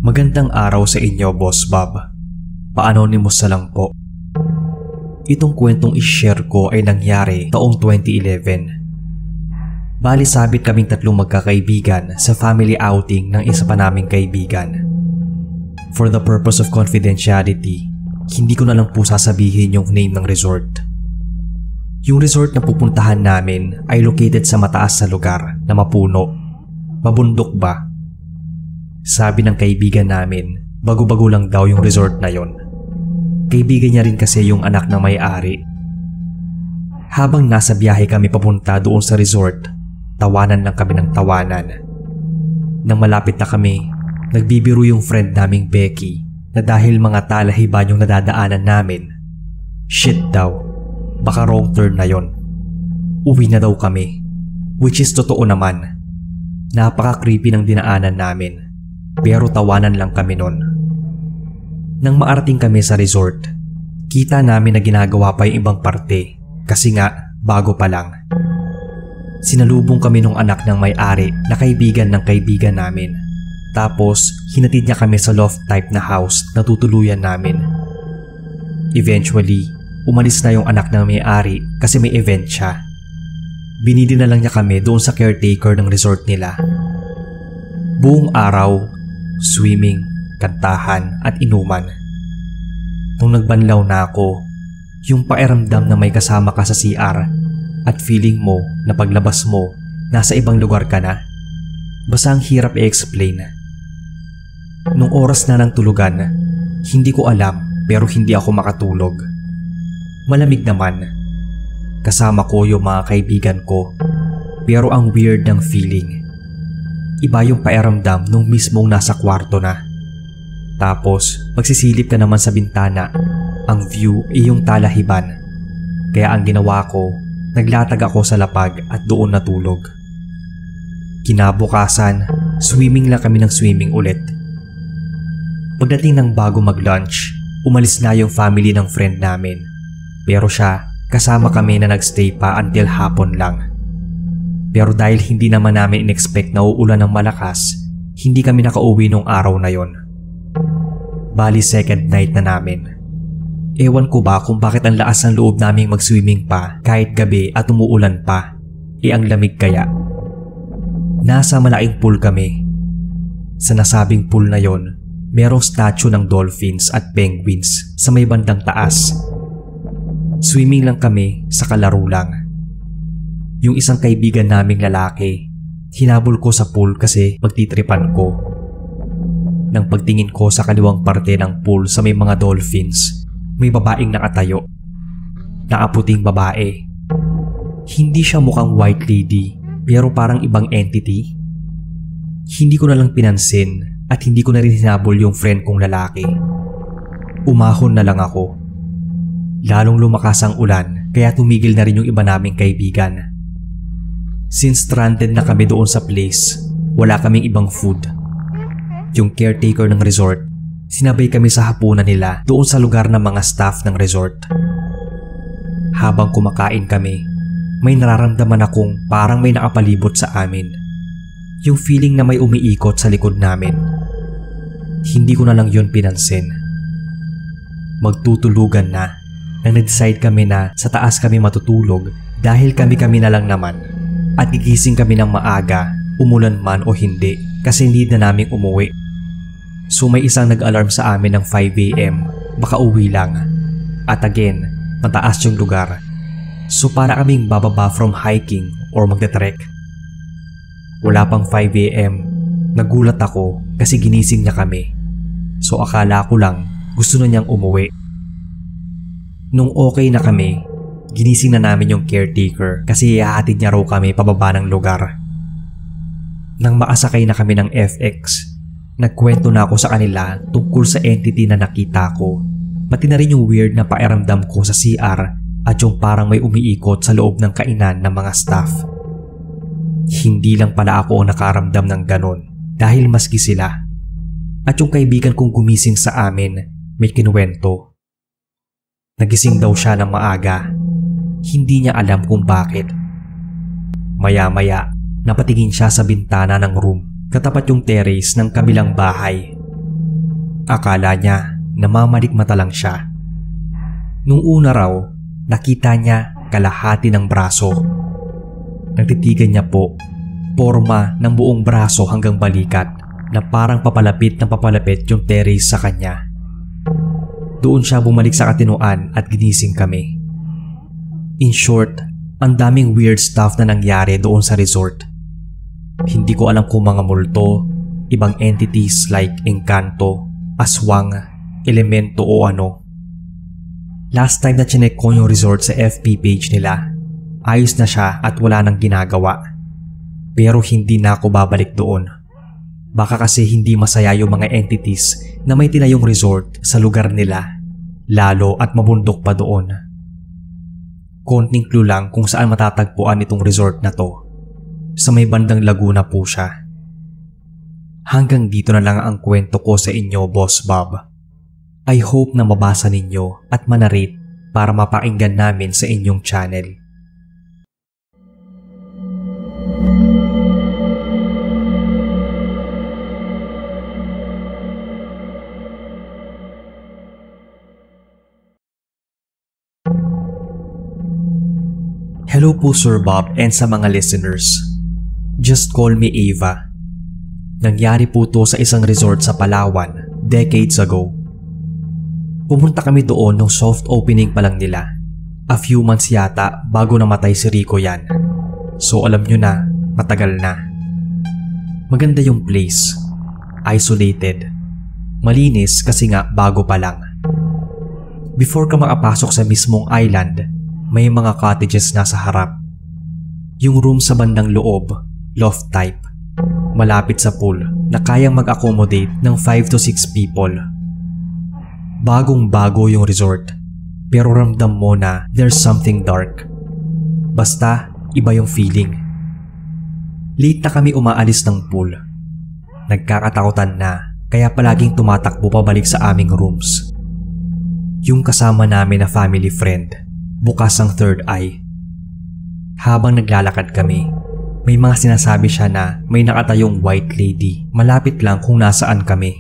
Magandang araw sa inyo, Boss Bob. Pa-anonymous na lang po. Itong kwentong i-share ko ay nangyari taong 2011. Bali sabit kaming tatlong magkakaibigan sa family outing ng isa pa naming kaibigan. For the purpose of confidentiality, hindi ko na lang po sasabihin yung name ng resort. Yung resort na pupuntahan namin ay located sa mataas na lugar na mapuno. Mabundok ba? Sabi ng kaibigan namin, bago-bago lang daw yung resort na yon. Kaibigan niya rin kasi yung anak ng may-ari. Habang nasa biyahe kami papunta doon sa resort, tawanan lang kami ng tawanan. Nang malapit na kami, nagbibiro yung friend naming Becky na dahil mga talahiban yung nadadaanan namin. Shit daw, baka wrong turn na yon. Uwi na daw kami, which is totoo naman. Napaka-creepy ng dinaanan namin. Pero tawanan lang kami nun. Nang maarating kami sa resort, kita namin na ginagawa pa yung ibang parte kasi nga bago pa lang. Sinalubong kami nung anak ng may-ari na kaibigan ng kaibigan namin. Tapos hinatid niya kami sa loft type na house na tutuluyan namin. Eventually, umalis na yung anak ng may-ari kasi may event siya. Binili na lang niya kami doon sa caretaker ng resort nila. Buong araw, swimming, kantahan at inuman. Nung nagbanlaw na ako, yung pakiramdam na may kasama ka sa CR at feeling mo na paglabas mo, nasa ibang lugar ka na. Basta ang hirap i-explain. Nung oras na ng tulugan, hindi ko alam pero hindi ako makatulog. Malamig naman. Kasama ko yung mga kaibigan ko pero ang weird ng feeling. Iba yung pakiramdam nung mismong nasa kwarto na. Tapos, magsisilip ka naman sa bintana. Ang view ay yung talahiban. Kaya ang ginawa ko, naglatag ako sa lapag at doon natulog. Kinabukasan, swimming lang kami ng swimming ulit. Pagdating ng bago mag-lunch, umalis na yung family ng friend namin. Pero siya, kasama kami na nagstay pa until hapon lang. Pero dahil hindi naman namin in-expect na uulan ng malakas, hindi kami nakauwi nung araw na yon. Bali second night na namin. Ewan ko ba kung bakit ang lakas ng loob naming mag-swimming pa kahit gabi at umuulan pa. Ang lamig kaya. Nasa malaking pool kami. Sa nasabing pool na yon, merong statue ng dolphins at penguins sa may bandang taas. Swimming lang kami sa kalaro lang. Yung isang kaibigan naming lalaki, hinabol ko sa pool kasi magtitripan ko. Nang pagtingin ko sa kaliwang parte ng pool sa may mga dolphins, may babaeng nakatayo. Nakaputing babae. Hindi siya mukhang white lady pero parang ibang entity. Hindi ko na lang pinansin at hindi ko na rin hinabol yung friend kong lalaki. Umahon na lang ako. Lalong lumakas ang ulan kaya tumigil na rin yung iba naming kaibigan. Since stranded na kami doon sa place, wala kaming ibang food. Yung caretaker ng resort, sinabay kami sa hapunan nila doon sa lugar ng mga staff ng resort. Habang kumakain kami, may nararamdaman akong parang may nakapalibot sa amin. Yung feeling na may umiikot sa likod namin. Hindi ko na lang yun pinansin. Magtutulugan na nang nag-decide kami na sa taas kami matutulog dahil kami-kami na lang naman. At gigising kami ng maaga, umulan man o hindi kasi need na naming umuwi. So may isang nag-alarm sa amin ng 5 AM, baka uwi lang. At again, mataas yung lugar. So para kaming bababa from hiking or magte-trek. Wala pang 5 AM, nagulat ako kasi ginising niya kami. So akala ko lang gusto na niyang umuwi. Nung okay na kami, ginising na namin yung caretaker kasi ihahatid niya raw kami pababa ng lugar. Nang makasakay na kami ng FX, nagkwento na ako sa kanila tungkol sa entity na nakita ko. Pati na rin yung weird na pakiramdam ko sa CR at yung parang may umiikot sa loob ng kainan ng mga staff. Hindi lang pala ako ang nakaramdam ng ganon dahil maski sila. At yung kaibigan kong gumising sa amin may kinuwento. Nagising daw siya ng maaga. Hindi niya alam kung bakit. Maya-maya, napatingin siya sa bintana ng room, katapat yung terrace ng kabilang bahay. Akala niya namamalikmata lang siya. Nung una raw, nakita niya kalahati ng braso. Nagtitigan niya po, porma ng buong braso hanggang balikat na parang papalapit ng papalapit yung terrace sa kanya. Doon siya bumalik sa katinuan at ginising kami. In short, ang daming weird stuff na nangyari doon sa resort. Hindi ko alam kung mga multo, ibang entities like engkanto, aswang, elemento o ano. Last time na chinek ko yung resort sa FB page nila, ayos na siya at wala nang ginagawa. Pero hindi na ako babalik doon. Baka kasi hindi masaya yung mga entities na may tinayong resort sa lugar nila, lalo at mabundok pa doon. Konting clue lang kung saan matatagpuan itong resort na to. Sa may bandang Laguna po siya. Hanggang dito na lang ang kwento ko sa inyo, Boss Bob. I hope na mabasa ninyo at manarate para mapakinggan namin sa inyong channel. Hello po Sir Bob and sa mga listeners. Just call me Ava. Nangyari po to sa isang resort sa Palawan decades ago. Pumunta kami doon nung soft opening pa lang nila. A few months yata bago namatay si Rico yan. So alam nyo na, matagal na. Maganda yung place. Isolated. Malinis kasi nga bago pa lang. Before ka makapasok sa mismong island, may mga cottages na sa harap. Yung room sa bandang loob, loft type. Malapit sa pool na kayang mag-accommodate ng 5 to 6 people. Bagong bago yung resort, pero ramdam mo na there's something dark. Basta, iba yung feeling. Late na kami umaalis ng pool. Nagkakatakutan na, kaya palaging tumatakbo pabalik sa aming rooms. Yung kasama namin na family friend, bukas ang third eye. Habang naglalakad kami, may mga sinasabi siya na may nakatayong white lady malapit lang kung nasaan kami.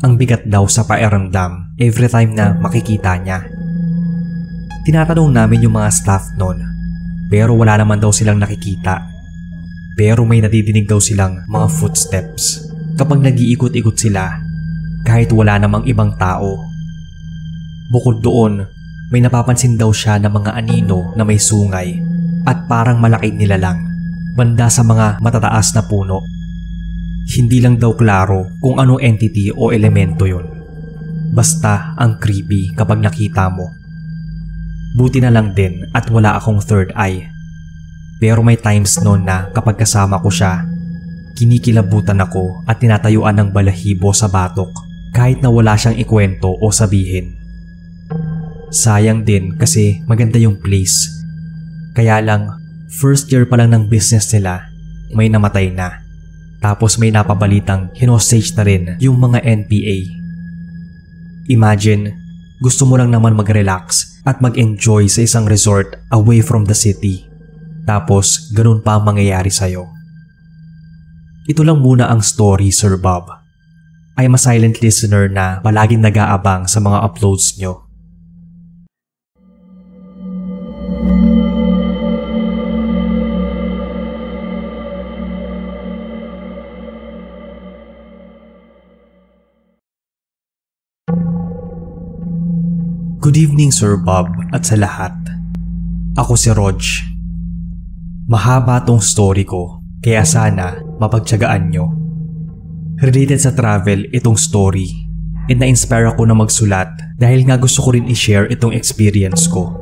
Ang bigat daw sa pakiramdam every time na makikita niya. Tinatanong namin yung mga staff noon, pero wala naman daw silang nakikita. Pero may nadidinig daw silang mga footsteps kapag nag-iikot-ikot sila kahit wala namang ibang tao. Bukod doon, may napapansin daw siya na mga anino na may sungay at parang malaking nilalang banda sa mga matataas na puno. Hindi lang daw klaro kung anong entity o elemento yon. Basta ang creepy kapag nakita mo. Buti na lang din at wala akong third eye. Pero may times noon na kapag kasama ko siya, kinikilabutan ako at tinatayuan ng balahibo sa batok kahit na wala siyang ikwento o sabihin. Sayang din kasi maganda yung place. Kaya lang, first year pa lang ng business nila, may namatay na. Tapos may napabalitang hinostage na rin yung mga NPA. Imagine, gusto mo lang naman mag-relax at mag-enjoy sa isang resort away from the city. Tapos ganun pa ang mangyayari sa'yo. Ito lang muna ang story, Sir Bob. I'm a silent listener na palaging nag-aabang sa mga uploads nyo. Good evening Sir Bob at sa lahat. Ako si Rog. Mahaba tong story ko kaya sana mapagtiyagaan nyo. Related sa travel itong story and na-inspire ako na magsulat dahil nga gusto ko rin i-share itong experience ko.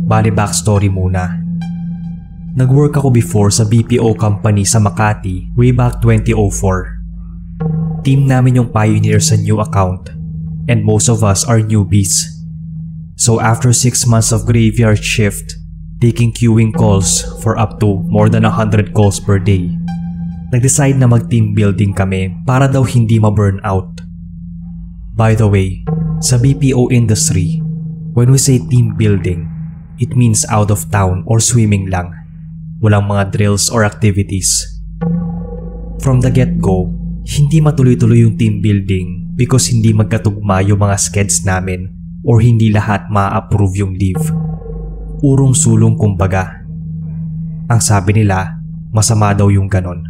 Bali backstory muna. Nag-work ako before sa BPO company sa Makati way back 2004. Team namin yung pioneer sa new account and most of us are newbies. So after 6 months of graveyard shift, taking queuing calls for up to more than 100 calls per day, nag-decide na mag-team building kami para daw hindi ma-burn out. By the way, sa BPO industry, when we say team building, it means out of town or swimming lang. Walang mga drills or activities. From the get-go, Hindi matuloy-tuloy yung team building because hindi magkatugma yung mga skeds namin or hindi lahat ma-approve yung leave. Urong-sulong kumbaga. Ang sabi nila, masama daw yung ganon.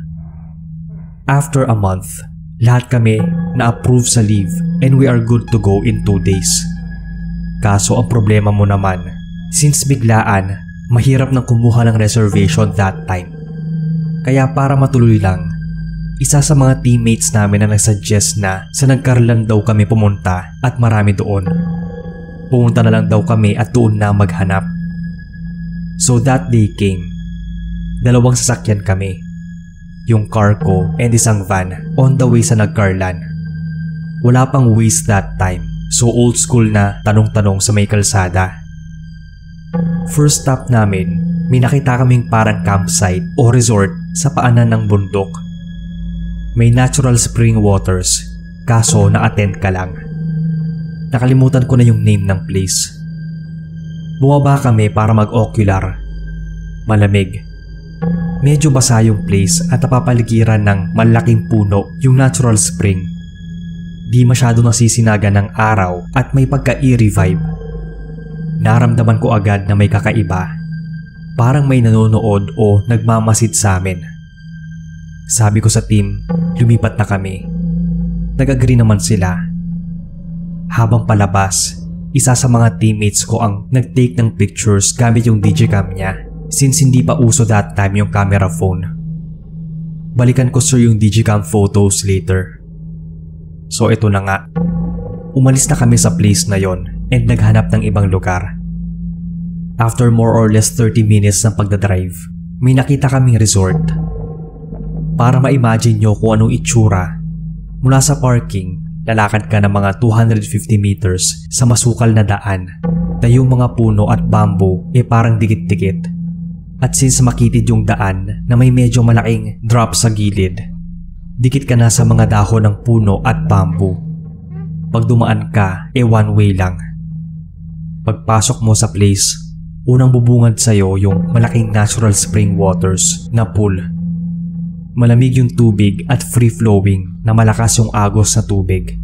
After a month, lahat kami na-approve sa leave and we are good to go in 2 days. Kaso ang problema mo naman, since biglaan, mahirap nang kumuha ng reservation that time. Kaya para matuloy lang, isa sa mga teammates namin na nagsuggest na sa Nagcarlan daw kami pumunta at marami doon. Pumunta na lang daw kami at doon na maghanap. So that day came. 2 sasakyan kami. Yung car ko and isang van on the way sa Nagcarlan. Wala pang Waze that time, so old school na tanong-tanong sa may kalsada. First stop namin, may nakita kaming parang campsite o resort sa paanan ng bundok. May natural spring waters, kaso na-attend ka lang. Nakalimutan ko na yung name ng place. Bumaba kami para mag-ocular. Malamig. Medyo basa yung place at napapaligiran ng malaking puno yung natural spring. Di masyado nasisinaga ng araw at may pagka-eerie vibe. Naramdaman ko agad na may kakaiba. Parang may nanonood o nagmamasid sa amin. Sabi ko sa team, lumipat na kami. Nag-agree naman sila. Habang palabas, isa sa mga teammates ko ang nag-take ng pictures gamit yung digicam niya. Since hindi pa uso that time yung camera phone. Balikan ko sir yung digicam photos later. So ito na nga. Umalis na kami sa place na yon and naghanap ng ibang lugar. After more or less 30 minutes ng pagdadrive, may nakita kaming resort. Para ma-imagine nyo kung anong itsura, mula sa parking, lalakad ka ng mga 250 meters sa masukal na daan na yung mga puno at bamboo parang dikit-dikit. At since makitid yung daan na may medyo malaking drop sa gilid, dikit ka na sa mga dahon ng puno at bamboo. Pag dumaan ka, one way lang. Pagpasok mo sa place, unang bubungad sa'yo yung malaking natural spring waters na pool. Malamig yung tubig at free-flowing na malakas yung agos na tubig.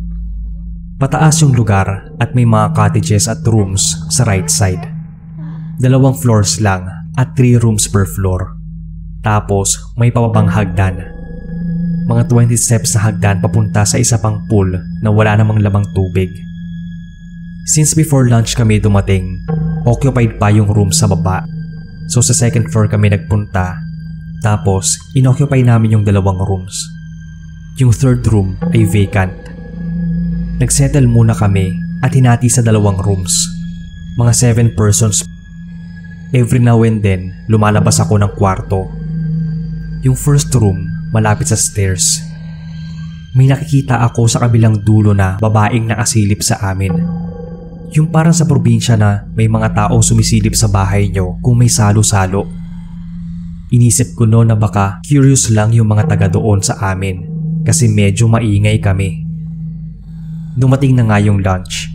Pataas yung lugar at may mga cottages at rooms sa right side. 2 floors lang at 3 rooms per floor. Tapos may pababang hagdan. Mga 20 steps na hagdan papunta sa isa pang pool na wala namang lamang tubig. Since before lunch kami dumating, occupied pa yung room sa baba. So sa second floor kami nagpunta. Tapos inoccupy namin yung 2 rooms. Yung third room ay vacant. Nagsettle muna kami at hinati sa 2 rooms. Mga 7 persons. Every now and then, lumalabas ako ng kwarto. Yung first room, malapit sa stairs. May nakikita ako sa kabilang dulo na babaeng nakasilip sa amin. Yung parang sa probinsya na may mga taong sumisilip sa bahay nyo kung may salo-salo. Inisip ko noon na baka curious lang yung mga taga doon sa amin kasi medyo maingay kami. Dumating na nga yung lunch.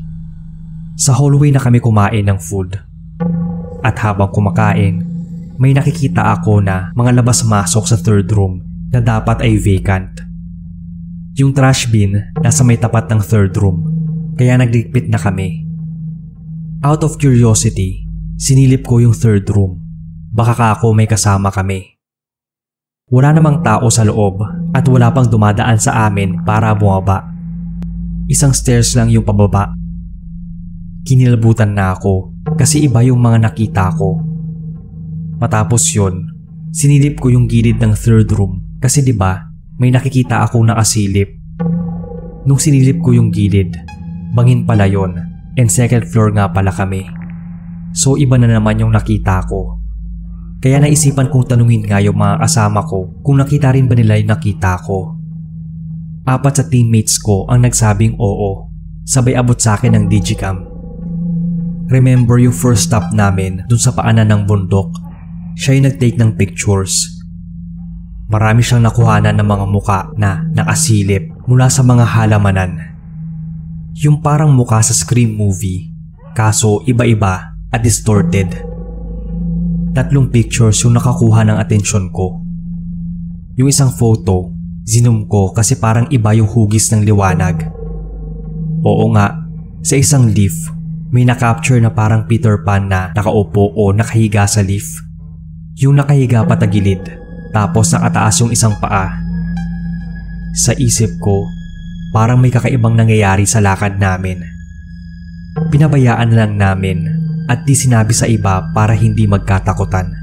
Sa hallway na kami kumain ng food. At habang kumakain, may nakikita ako na mga labas-masok sa third room na dapat ay vacant. Yung trash bin nasa may tapat ng third room, kaya nagligpit na kami. Out of curiosity, sinilip ko yung third room. Baka ako may kasama kami. Wala namang tao sa loob at wala pang dumadaan sa amin para bumaba. Isang stairs lang yung pababa. Kinilabutan na ako kasi iba yung mga nakita ko. Matapos yun, sinilip ko yung gilid ng third room kasi diba may nakikita akong nakasilip. Nung sinilip ko yung gilid, bangin pala yon and second floor nga pala kami. So iba na naman yung nakita ko. Kaya naisipan kong tanungin nga yung mga kasama ko kung nakita rin ba nila yung nakita ko. 4 sa teammates ko ang nagsabing oo, sabay abot sa akin ng digicam. Remember yung first stop namin dun sa paanan ng bundok, siya yung nag-take ng pictures. Marami siyang nakuhanan ng mga muka na nakasilip mula sa mga halamanan. Yung parang muka sa Scream movie, kaso iba-iba at distorted. 3 pictures yung nakakuha ng atensyon ko. Yung isang photo, Zinom ko kasi parang iba yung hugis ng liwanag. Oo nga, sa isang leaf, may na-capture na parang Peter Pan na nakaupo o nakahiga sa leaf. Yung nakahiga patagilid, tapos nakataas yung isang paa. Sa isip ko, parang may kakaibang nangyayari sa lakad namin. Pinabayaan na lang namin at di sinabi sa iba para hindi magkatakutan.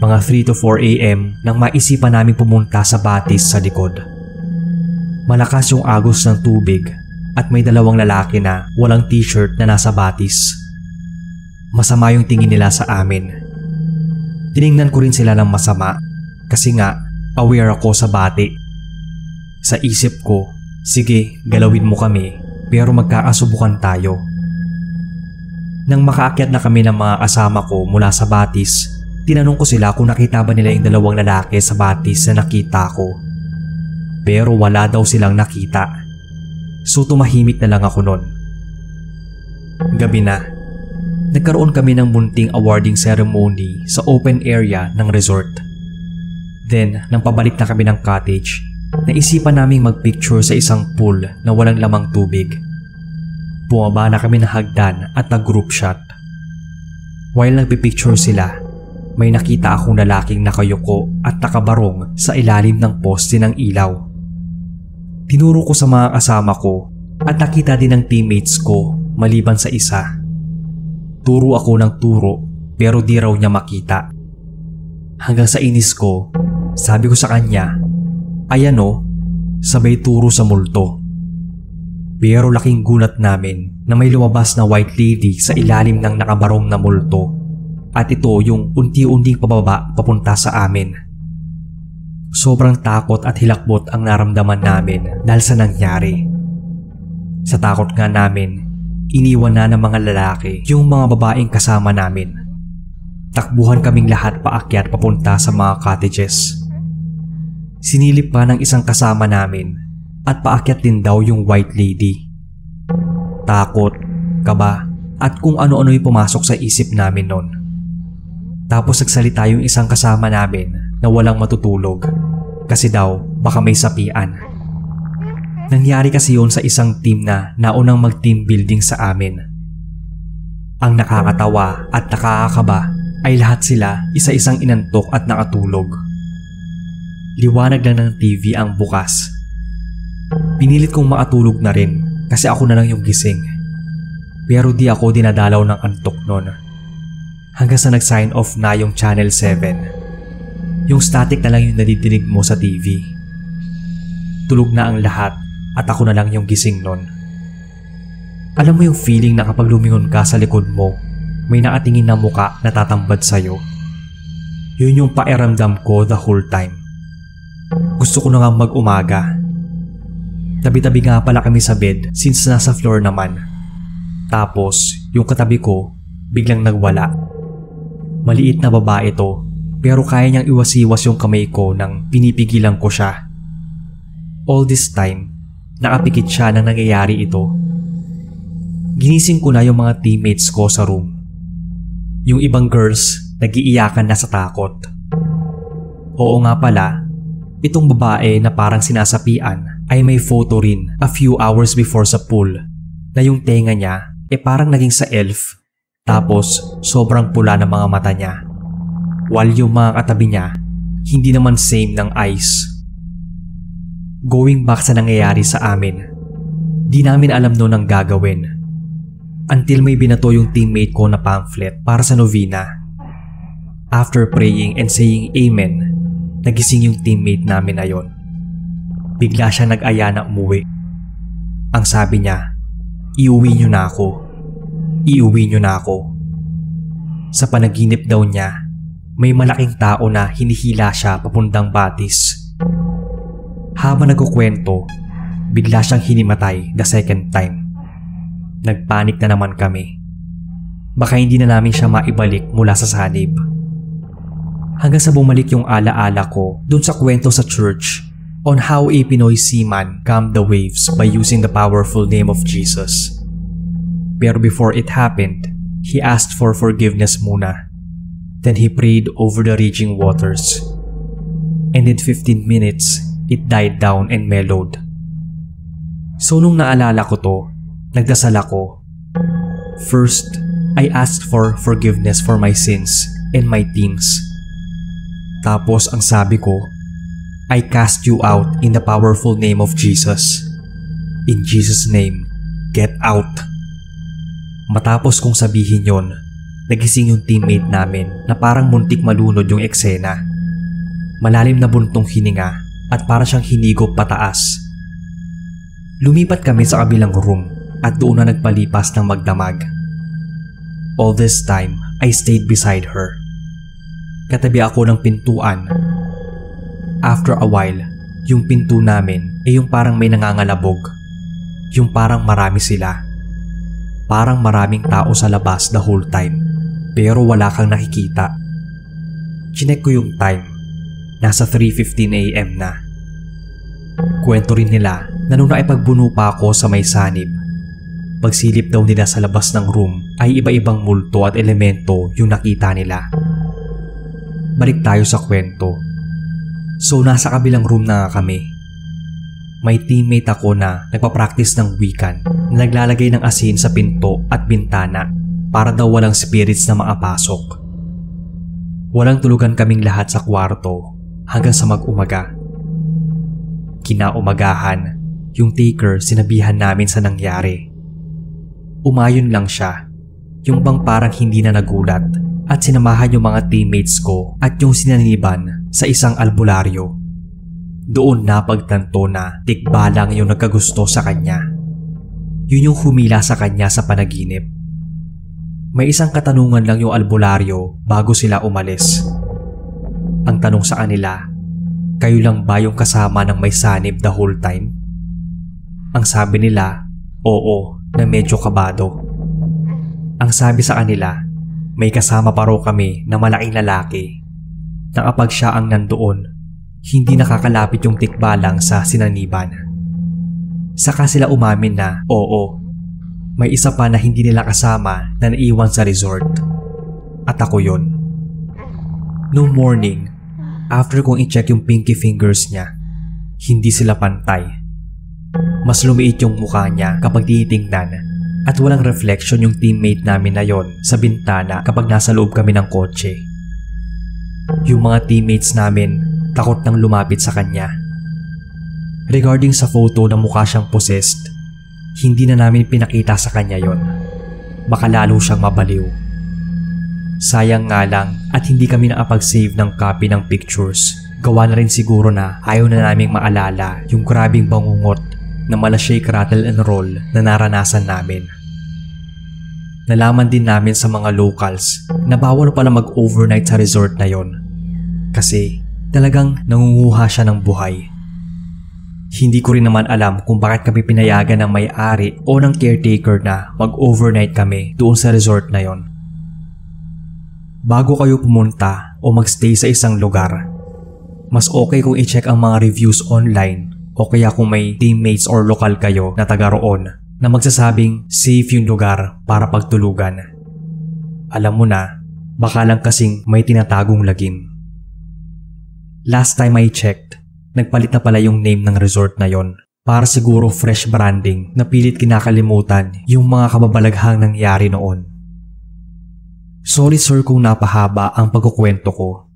Mga 3 to 4 AM nang maisipan namin pumunta sa batis sa likod. Malakas yung agos ng tubig at may dalawang lalaki na walang t-shirt na nasa batis. Masama yung tingin nila sa amin. Tiningnan ko rin sila ng masama kasi nga aware ako sa bati. Sa isip ko, sige galawin mo kami pero magkakasubukan tayo. Nang makaakyat na kami ng mga kasama ko mula sa batis, tinanong ko sila kung nakita ba nila yung dalawang lalaki sa batis na nakita ko. Pero wala daw silang nakita. So tumahimik na lang ako nun. Gabi na. Nagkaroon kami ng munting awarding ceremony sa open area ng resort. Then, nang pabalik na kami ng cottage, naisipan naming magpicture sa isang pool na walang lamang tubig. Bumaba na kami ng hagdan at nag-group shot. While nagpipicture sila, may nakita akong lalaking nakayuko at nakabarong sa ilalim ng poste ng ilaw. Tinuro ko sa mga kasama ko at nakita din ng teammates ko maliban sa isa. Turo ako ng turo pero di raw niya makita. Hanggang sa inis ko, sabi ko sa kanya, ayan o, sabay turo sa multo. Pero laking gulat namin na may lumabas na white lady sa ilalim ng nakabarong na multo at ito yung unti-unting pababa papunta sa amin. Sobrang takot at hilakbot ang naramdaman namin dahil sa nangyari. Sa takot nga namin, iniwan na ng mga lalaki yung mga babaeng kasama namin. Takbuhan kaming lahat paakyat papunta sa mga cottages. Sinilip pa ng isang kasama namin at paakyat din daw yung white lady. Takot, kaba at kung ano-ano yung pumasok sa isip namin nun. Tapos nagsalita yung isang kasama namin na walang matutulog kasi daw baka may sapian. Nangyari kasi yun sa isang team na naunang mag-team building sa amin. Ang nakakatawa at nakakakaba ay lahat sila isa-isang inantok at nakatulog. Liwanag lang ng TV ang bukas. Pinilit kong makatulog na rin kasi ako na lang yung gising. Pero di ako dinadalaw ng antok nun. Hanggang sa nag-sign off na yung Channel 7. Yung static na lang yung nadidinig mo sa TV. Tulog na ang lahat at ako na lang yung gising nun. Alam mo yung feeling na kapag lumingon ka sa likod mo, may nakatingin na muka na tatambad sa'yo. Yun yung pakiramdam ko the whole time. Gusto ko na nga mag-umaga. Tabi-tabi nga pala kami sa bed since nasa floor naman. Tapos, yung katabi ko, biglang nagwala. Maliit na babae to, pero kaya niyang iwasiwas yung kamay ko nang pinipigilan ko siya. All this time, nakapikit siya nang nangyayari ito. Ginising ko na yung mga teammates ko sa room. Yung ibang girls, nag-iiyakan na sa takot. Oo nga pala, itong babae na parang sinasapian ay may photo rin a few hours before sa pool na yung tenga niya parang naging sa elf tapos sobrang pula ng mga mata niya. While yung mga katabi niya hindi naman same ng eyes. Going back sa nangyayari sa amin, di namin alam noon ang gagawin. Until may binato yung teammate ko na pamphlet para sa novena. After praying and saying amen, nagising yung teammate namin na yon. Bigla siya nag-aya na umuwi. Ang sabi niya, iuwi niyo na ako. Iuwi niyo na ako. Sa panaginip daw niya, may malaking tao na hinihila siya papuntang batis. Habang nagkukwento, bigla siyang hinimatay the second time. Nagpanik na naman kami. Baka hindi na namin siya maibalik mula sa sanib. Hanggang sa bumalik yung alaala ko dun sa kwento sa church on how a Pinoy seaman calmed the waves by using the powerful name of Jesus. Pero before it happened, he asked for forgiveness muna. Then he prayed over the raging waters. And in 15 minutes, it died down and mellowed. So nung naalala ko to, nagdasal ako. First, I asked for forgiveness for my sins and my teens. Tapos ang sabi ko, I cast you out in the powerful name of Jesus. In Jesus' name, get out. Matapos kong sabihin yon, nagising yung teammate namin na parang muntik malunod yung eksena. Malalim na buntong hininga at para siyang hinigop pataas. Lumipat kami sa kabilang room at doon na nagpalipas ng magdamag. All this time, I stayed beside her. Katabi ako ng pintuan. After a while, yung pinto namin ay yung parang may nangangalabog. Yung parang marami sila. Parang maraming tao sa labas the whole time, pero wala kang nakikita. Chinek ko yung time. Nasa 3:15 AM na. Kwento rin nila na nung naipagbuno pa ako sa may sanib, pagsilip daw nila sa labas ng room ay iba-ibang multo at elemento yung nakita nila. Balik tayo sa kwento. So nasa kabilang room na nga kami. May teammate ako na nagpa-practice ng Wiccan na naglalagay ng asin sa pinto at bintana para daw walang spirits na makapasok. Walang tulugan kaming lahat sa kwarto hanggang sa mag-umaga. Kinaumagahan, yung taker sinabihan namin sa nangyari. Umayon lang siya, yung bang parang hindi na nagulat, at sinamahan yung mga teammates ko at yung sinaniban sa isang albularyo. Doon napagtanto na tikbalang yung nagkagusto sa kanya. Yun yung humila sa kanya sa panaginip. May isang katanungan lang yung albularyo bago sila umalis. Ang tanong sa kanila, kayo lang ba yung kasama ng may sanib the whole time? Ang sabi nila, oo, na medyo kabado. Ang sabi sa kanila, may kasama pa raw kami na malaking lalaki na kapag siya ang nandoon, hindi nakakalapit yung tikbalang sa sinaniban. Saka sila umamin na oo, may isa pa na hindi nila kasama na naiwan sa resort. At ako yun. No morning, after kong i-check yung pinky fingers niya, hindi sila pantay. Mas lumiit yung mukha niya kapag tinitingnan at walang reflection yung teammate namin na yon sa bintana kapag nasa loob kami ng kotse. Yung mga teammates namin takot nang lumapit sa kanya. Regarding sa photo na mukha siyang possessed, hindi na namin pinakita sa kanya yon. Baka lalo siyang mabaliw. Sayang nga lang at hindi kami nakapag-save ng copy ng pictures. Gawa na rin siguro na ayaw na naming maalala yung grabing bangungot na mala shake, rattle and roll na naranasan namin. Nalaman din namin sa mga locals na bawal pala mag-overnight sa resort na yon kasi talagang nangunguha siya ng buhay. Hindi ko rin naman alam kung bakit kami pinayagan ng may-ari o ng caretaker na mag-overnight kami doon sa resort na yon. Bago kayo pumunta o magstay sa isang lugar, mas okay kung i-check ang mga reviews online o kaya kung may teammates or lokal kayo na taga roon na magsasabing safe yung lugar para pagtulugan. Alam mo na, baka lang kasing may tinatagong lagim. Last time I checked, nagpalit na pala yung name ng resort na yon para siguro fresh branding na pilit kinakalimutan yung mga kababalaghang nangyari noon. Sorry sir kung napahaba ang pagkukwento ko,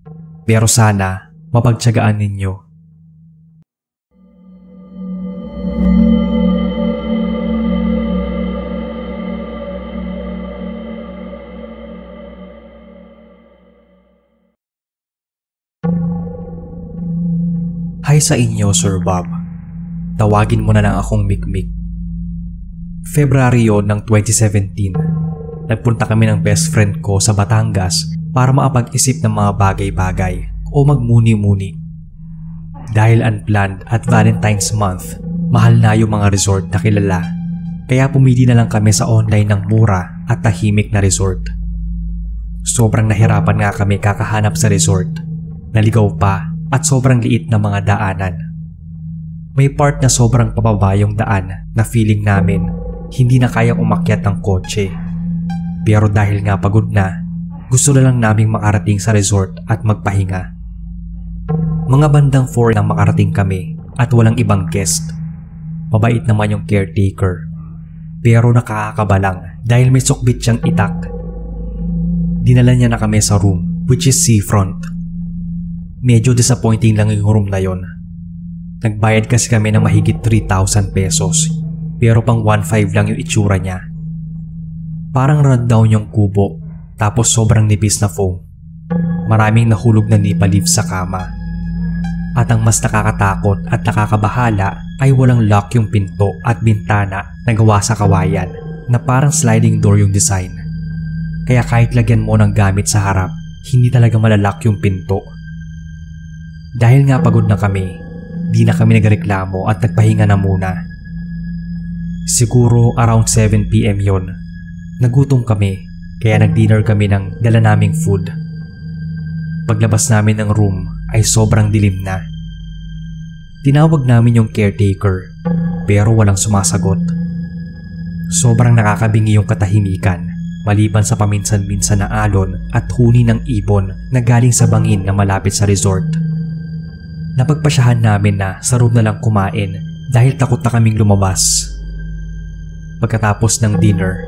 pero sana mapagtiyagaan ninyo. Hi sa inyo, Sir Bob. Tawagin mo na lang akong Mikmik. February yon ng 2017. Nagpunta kami ng best friend ko sa Batangas para makapag-isip ng mga bagay-bagay o magmuni-muni. Dahil unplanned at Valentine's month, mahal na yung mga resort na kilala. Kaya pumili na lang kami sa online ng mura at tahimik na resort. Sobrang nahirapan nga kami kakahanap sa resort. Naligaw pa at sobrang liit na mga daanan. May part na sobrang pababa yung daan na feeling namin hindi na kayang umakyat ng kotse. Pero dahil nga pagod na, gusto na lang naming makarating sa resort at magpahinga. Mga bandang 4 nang makarating kami at walang ibang guest. Mabait naman yung caretaker. Pero nakakakaba lang dahil may sukbit siyang itak. Dinala niya na kami sa room, which is seafront. Medyo disappointing lang yung room na yon. Nagbayad kasi kami ng mahigit 3,000 pesos, pero pang 1,500 lang yung itsura niya. Parang rundown yung kubo, tapos sobrang nipis na foam. Maraming nahulog na nipa leaf sa kama. At ang mas nakakatakot at nakakabahala ay walang lock yung pinto at bintana na gawa sa kawayan na parang sliding door yung design. Kaya kahit lagyan mo ng gamit sa harap, hindi talaga malalock yung pinto. Dahil nga pagod na kami, di na kami nagreklamo at nagpahinga na muna. Siguro around 7 PM yon. Nagutom kami kaya nag-dinner kami ng dala naming food. Paglabas namin ng room ay sobrang dilim na. Tinawag namin yung caretaker pero walang sumasagot. Sobrang nakakabingi yung katahimikan maliban sa paminsan-minsan na alon at huni ng ibon na galing sa bangin na malapit sa resort. Napagpasyahan namin na sa room na lang kumain dahil takot na kaming lumabas. Pagkatapos ng dinner,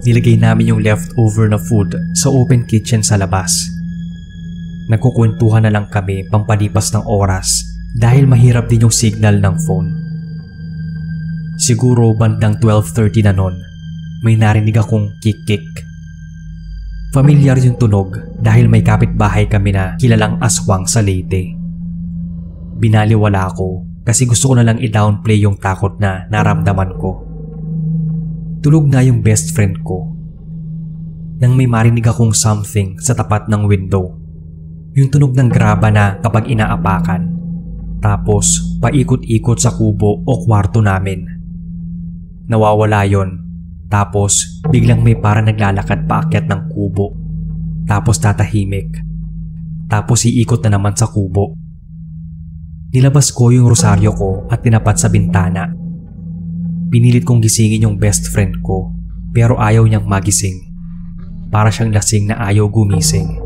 nilagay namin yung leftover na food sa open kitchen sa labas. Nagkukwentuhan na lang kami pampalipas ng oras dahil mahirap din yung signal ng phone. Siguro bandang 12:30 na nun, may narinig akong kik-kik. Familiar yung tunog dahil may kapitbahay kami na kilalang aswang sa Leyte. Binaliwala ako kasi gusto ko na lang i-downplay yung takot na naramdaman ko. Tulog na yung best friend ko nang may marinig akong something sa tapat ng window. Yung tunog ng graba na kapag inaapakan. Tapos paikot-ikot sa kubo o kwarto namin. Nawawala yon. Tapos biglang may parang naglalakad paakyat ng kubo. Tapos tatahimik. Tapos iikot na naman sa kubo. Nilabas ko yung rosaryo ko at tinapat sa bintana. Pinilit kong gisingin yung best friend ko pero ayaw niyang magising. Para siyang lasing na ayaw gumising.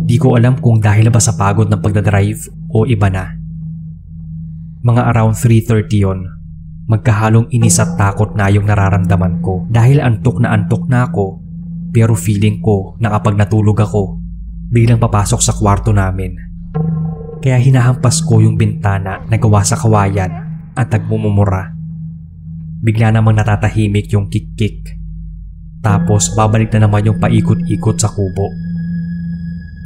Di ko alam kung dahil ba sa pagod ng pagdadrive o iba na. Mga around 3:30 yon, magkahalong inis at takot na yung nararamdaman ko dahil antok na ako pero feeling ko na kapag natulog ako, biglang papasok sa kwarto namin. Kaya hinahampas ko yung bintana na gawa sa kawayan at nagmumumura. Bigla namang natatahimik yung kik-kik. Tapos babalik na naman yung paikot-ikot sa kubo.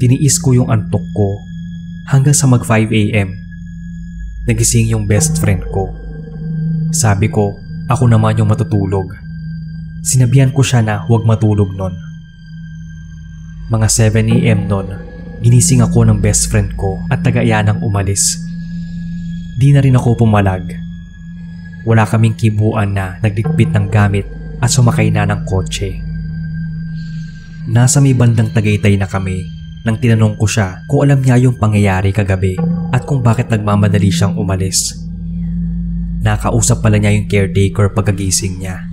Tiniis ko yung antok ko hanggang sa mag 5 AM. Nagising yung best friend ko. Sabi ko, ako naman yung matutulog. Sinabihan ko siya na huwag matulog nun. Mga 7 AM nun, ginising ako ng best friend ko at tagayanang umalis. Di na rin ako pumalag. Wala kaming kibuan na nagligpit ng gamit at sumakay na ng kotse. Nasa may bandang Tagaytay na kami nang tinanong ko siya kung alam niya yung pangyayari kagabi at kung bakit nagmamadali siyang umalis. Nakausap pala niya yung caretaker pagkagising niya.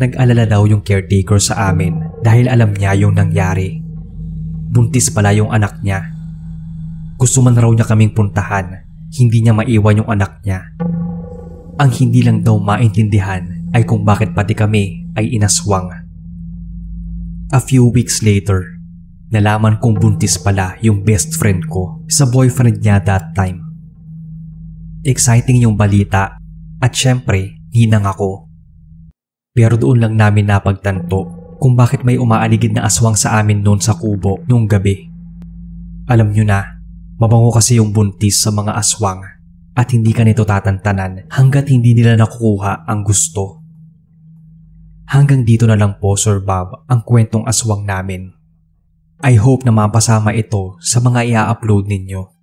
Nag-alala daw yung caretaker sa amin dahil alam niya yung nangyari. Buntis pala yung anak niya. Gusto man raw niya kaming puntahan, hindi niya maiwan yung anak niya. Ang hindi lang daw maintindihan ay kung bakit pati kami ay inaswang. A few weeks later, nalaman kong buntis pala yung best friend ko sa boyfriend niya that time. Exciting yung balita at syempre, ninang ako. Pero doon lang namin napagtanto kung bakit may umaaligid na aswang sa amin noon sa kubo noong gabi. Alam nyo na, mabango kasi yung buntis sa mga aswang at hindi ka nito tatantanan hanggat hindi nila nakukuha ang gusto. Hanggang dito na lang po, Sir Bob, ang kwentong aswang namin. I hope na mapasama ito sa mga i-upload ninyo.